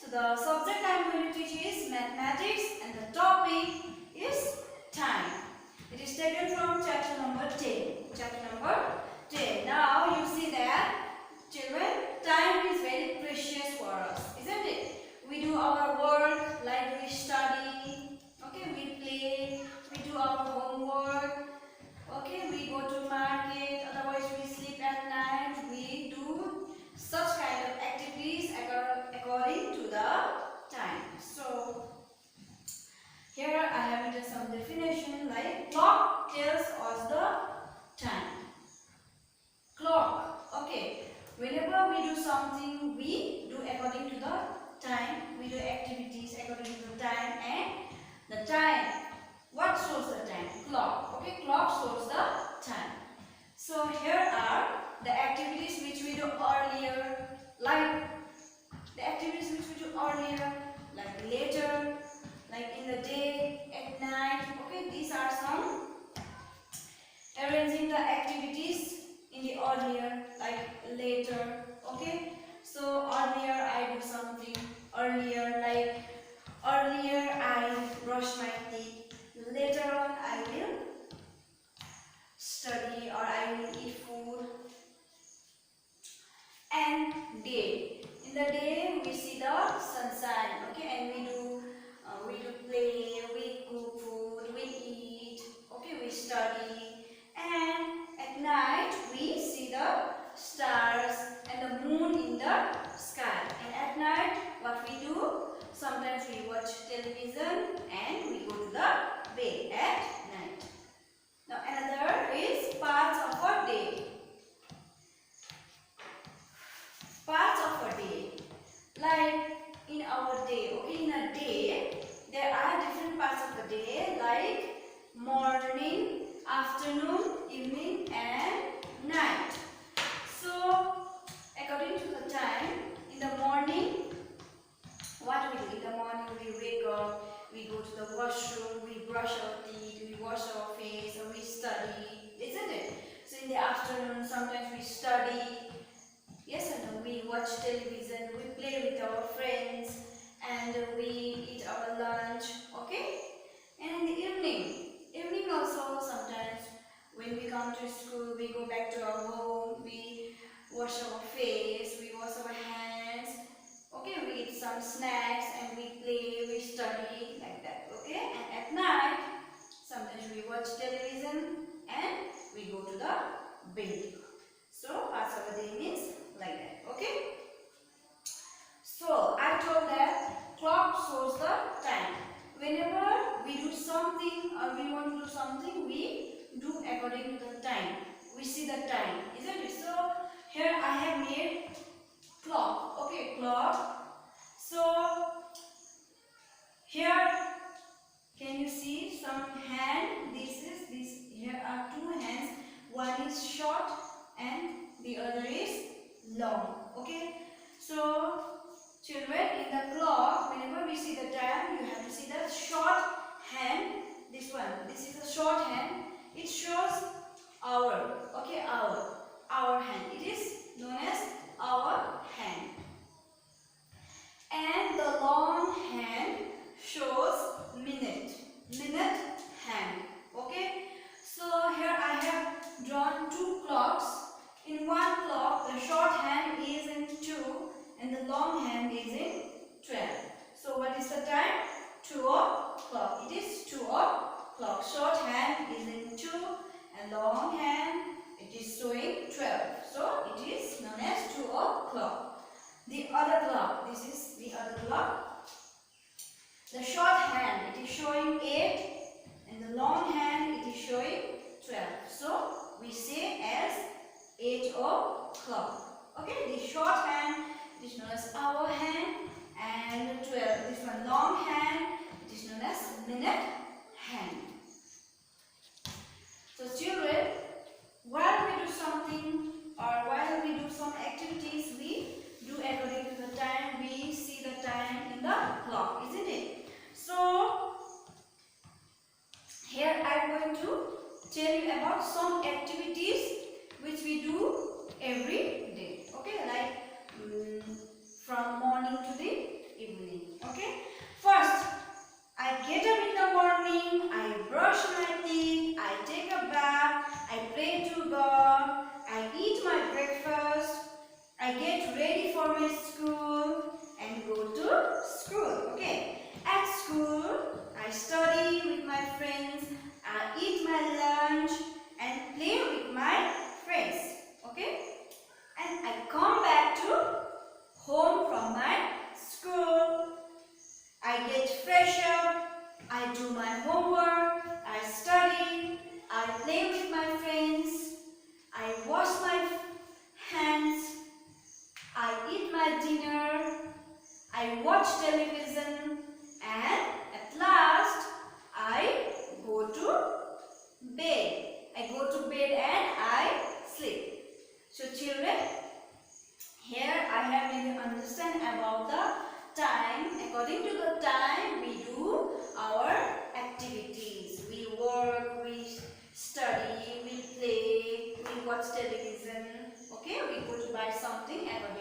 So the subject I am going to teach is mathematics and the topic is time. It is taken from chapter number 10. Chapter number 10. Now you see that children, time is very precious for us, isn't it? We do our work, like we study, okay, we play, we do our homework, okay, we go to market, otherwise we sleep at night, we do such kind of activities according to the time. So here I have written some definition like clock tells us the time. Clock, okay. Whenever we do something, we do according to the time. We do activities according to the time, and the time. What shows the time? Clock. Okay, clock shows the time. So here are the activities which we do earlier, like the activities which we do earlier, like later, like in the day, at night. Okay, these are some arranging the activities in the earlier, like later. Okay, so earlier I do something earlier, like earlier I brush my teeth. Later on I will study or I will eat food. And day. In the day we see the sunshine. Okay, and we do play, we cook food, we eat. Okay, we study. And at night we see the stars and the moon in the sky. And at night what we do? Sometimes we watch television and we go to the bed at night. Now another is parts of a day. Parts of a day. Like in our day, okay, in a day there are different parts of a day like morning, afternoon, evening and night. So according to the time, in the morning, what we do? In the morning we wake up, we go to the washroom, we brush our teeth, we wash our face, and we study, isn't it? So in the afternoon sometimes we study, yes or no, we watch television, we play with our friends, and we eat our lunch, okay? And in the evening also sometimes when we come to school, we go back to our home, we wash our face, we wash our hands, okay, we eat some snacks and we play, we study, like that, okay? And at night, sometimes we watch television and we go to the bed. So parts of a day means like that, okay? So I told that clock shows the time. Whenever we do something or we want to do something, we do according to the time. We see the time, isn't it? So here I have made clock. Okay, clock. So here can you see some hand? Here are two hands. One is short and the other is long. Okay. So children, in the clock, whenever we see the time, you have to see the short hand. This one. This is a short hand. It shows hour. Okay, hour hand. It is known as hour hand. And the long hand shows minute hand. Okay, so here I have drawn two clocks. In one clock the short hand is in 2 and the long hand is in 12. So what is the time? 2 o'clock. It is 2 o'clock. Short hand is in 2 and long hand it is showing 12. So it is known as 2 o'clock. The other clock, this is the other clock. The short hand, it is showing 8 and the long hand, it is showing 12. So we say as 8 o'clock. Okay, the short hand, it is known as hour hand, and 12. This one long hand, it is known as minute hand. So children, while we do something or while we do some activities, we do according to the time. We see the time in the clock, isn't it? So here I am going to tell you about some activities which we do every day. Okay, like from morning to the evening. watch television, and at last I go to bed. I go to bed and I sleep. So children, here I have made you understand about the time. According to the time we do our activities. We work, we study, we play, we watch television. Okay, we go to buy something according